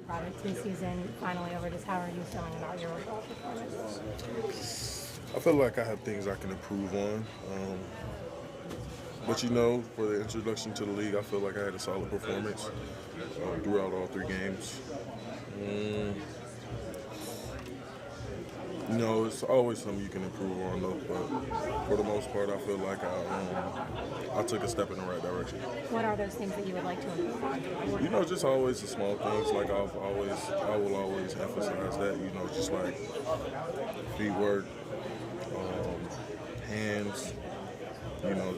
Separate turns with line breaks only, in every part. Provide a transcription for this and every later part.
Broderick, season finally over. Just how are you feeling about your overall performance?
I feel like I have things I can improve on. But for the introduction to the league, I feel like I had a solid performance throughout all 3 games. It's always something you can improve on, though. But for the most part, I feel like I took a step in the right direction.
What are those things that you would like to improve on?
Just always the small things. Like I will always emphasize that. Just like feet work, hands.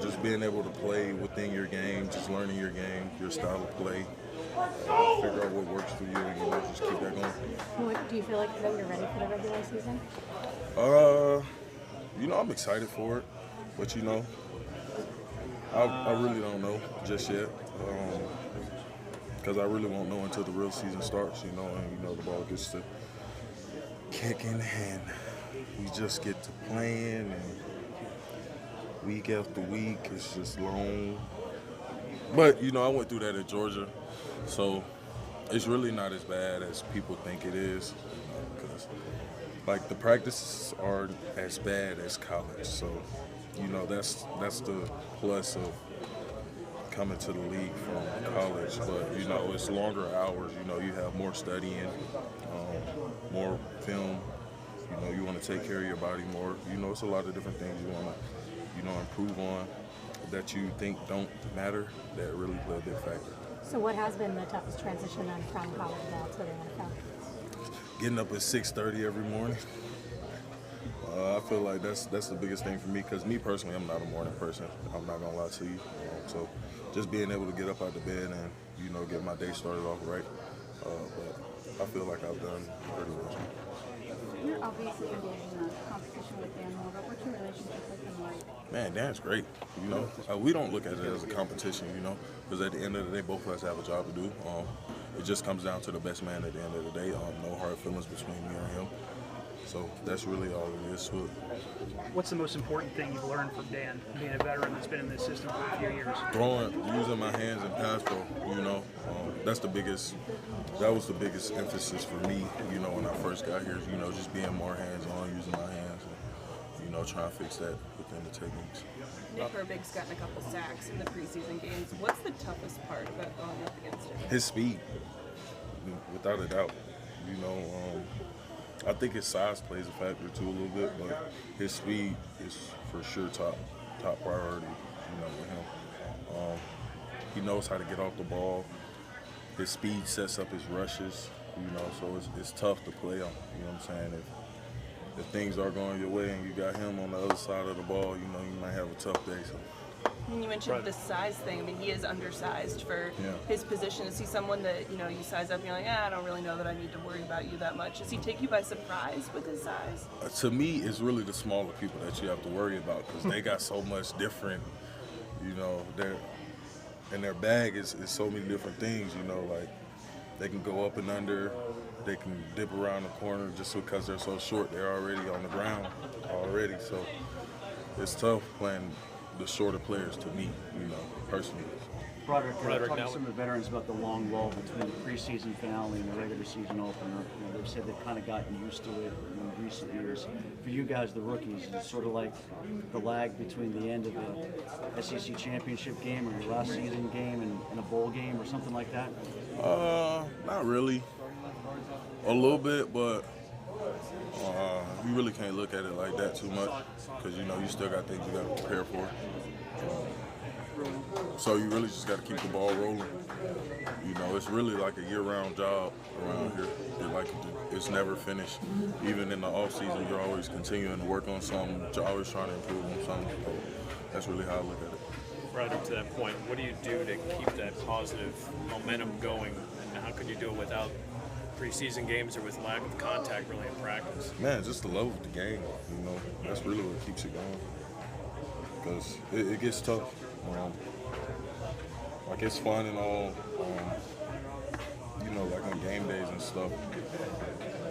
Just being able to play within your game, just learning your game, your style of play, figure out what works for you, and just keep that going.
Do you feel like that you're ready for the regular season?
I'm excited for it, but I really don't know just yet, because I really won't know until the real season starts, and the ball gets to kicking, and we just get to playing, and week after week, it's just long. But, I went through that at Georgia, so it's really not as bad as people think it is. Because, the practices aren't as bad as college. So, that's the plus of coming to the league from college. But, it's longer hours. You have more studying, more film. You want to take care of your body more. It's a lot of different things you want to improve on that you think don't matter, that really play a big factor.
So what has been the toughest transition then from college ball to the NFL?
Getting up at 6:30 every morning. I feel like that's the biggest thing for me, because me personally, I'm not a morning person. I'm not going to lie to you. So just being able to get up out of bed and, get my day started off right. But I feel like I've done pretty much.
You're obviously engaged in a competition with Dan Moore, but what's your relationship with him like?
Man, Dan's great. We don't look at it as a competition, because at the end of the day, both of us have a job to do. It just comes down to the best man at the end of the day. No hard feelings between me and him. So that's really all it is to it.
What's the most important thing you've learned from Dan, being a veteran that's been in this system for a few years?
Throwing, using my hands in pass pro, that was the biggest emphasis for me, when I first got here, just being more hands-on, using my hands, and, trying to fix that within the techniques.
Nick Herbig's gotten a couple sacks in the preseason games. What's the toughest part about going up against him?
His speed, without a doubt. I think his size plays a factor too a little bit, but his speed is for sure top priority, with him. He knows how to get off the ball. His speed sets up his rushes, so it's tough to play on, what I'm saying? If things are going your way and you got him on the other side of the ball, you might have a tough day. So.
And you mentioned the size thing. I mean, he is undersized for his position. Is he someone that, you size up and you're like, I don't really know that I need to worry about you that much? Does he take you by surprise with his size?
To me, it's really the smaller people that you have to worry about, because they got so much different, their bag is so many different things, like they can go up and under, they can dip around the corner just because they're so short. They're already on the ground already. So it's tough playing the shorter players to me, personally.
Broderick, talk to some of the veterans about the long lull between the preseason finale and the regular season opener. They've said they've kind of gotten used to it in recent years. For you guys, the rookies, it's sort of like the lag between the end of the SEC championship game or your last season game and a bowl game or something like that?
Not really. A little bit, but you really can't look at it like that too much, because you still got things you got to prepare for. So you really just got to keep the ball rolling. It's really like a year-round job around here. It's never finished. Even in the off season, you're always continuing to work on something. You're always trying to improve on something. So that's really how I look at it.
Right up to that point, what do you do to keep that positive momentum going, and how can you do it without preseason games or with lack of contact really in practice?
Man, just the love of the game. That's really what keeps it going. Because it gets tough. It's fun and all, like on game days and stuff.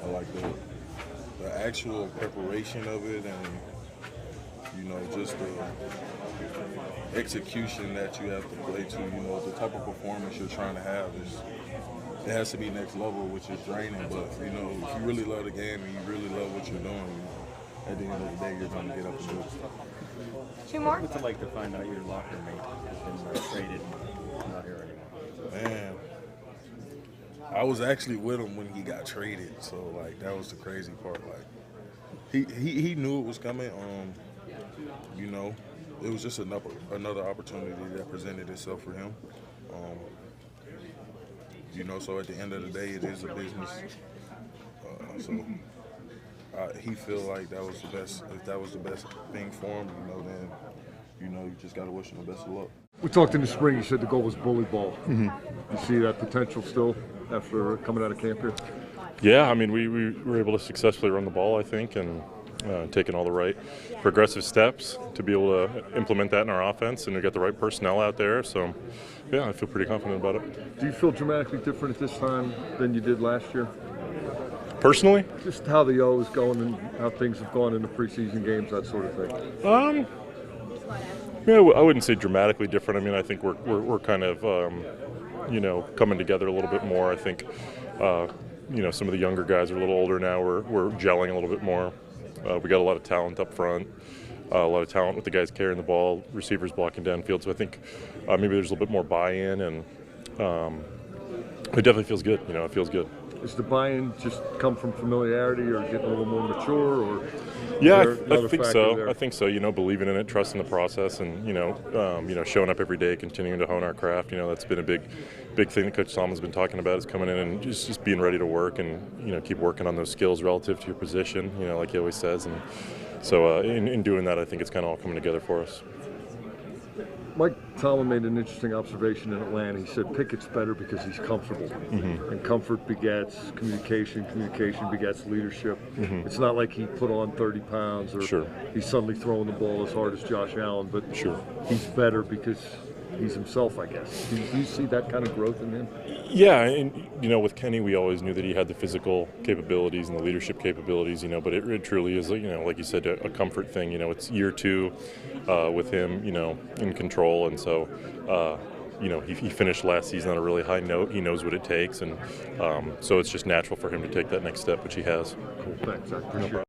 I like the actual preparation of it, and just the execution that you have to play to. The type of performance you're trying to have it has to be next level, which is draining. But you know, if you really love the game and you really love what you're doing, at the end of the day, you're going to get up and do it.
2 more?
What's it like to find out your locker mate has been traded and not here anymore?
Man, I was actually with him when he got traded, so like that was the crazy part. Like he knew it was coming. You know, it was just another opportunity that presented itself for him. You know, so at the end of the day, it is a business. He feel like that was the best. If that was the best thing for him, you know, then you just got to wish him the best of luck.
We talked in the spring. You said the goal was bully ball. You see that potential still after coming out of camp here?
Yeah, I mean, we were able to successfully run the ball, I think, and taking all the right progressive steps to be able to implement that in our offense, and we got the right personnel out there. So, yeah, I feel pretty confident about it.
Do you feel dramatically different at this time than you did last year?
Personally?
Just how the O is going and how things have gone in the preseason games, that sort of thing.
Yeah, I wouldn't say dramatically different. I mean, I think we're kind of, coming together a little bit more. I think, some of the younger guys are a little older now. We're gelling a little bit more. We got a lot of talent up front, a lot of talent with the guys carrying the ball, receivers blocking downfield. So I think maybe there's a little bit more buy-in, and it definitely feels good. It feels good.
Does the buy-in just come from familiarity or getting a little more mature, or?
Yeah, I think so. There? I think so. Believing in it, trusting the process, and showing up every day, continuing to hone our craft. That's been a big thing that Coach Salmon's been talking about, is coming in and just being ready to work and keep working on those skills relative to your position. Like he always says, and so in doing that, I think it's kind of all coming together for us.
Mike Tomlin made an interesting observation in Atlanta. He said Pickett's better because he's comfortable, and comfort begets communication, communication begets leadership. It's not like he put on 30 pounds or he's suddenly throwing the ball as hard as Josh Allen, but he's better because he's himself, I guess. Do you see that kind of growth in him?
Yeah, and with Kenny, we always knew that he had the physical capabilities and the leadership capabilities, but it truly is, like you said, a comfort thing. It's year 2 with him, in control, and so, he finished last season on a really high note. He knows what it takes, and so it's just natural for him to take that next step, which he has.
Cool, thanks. I appreciate it.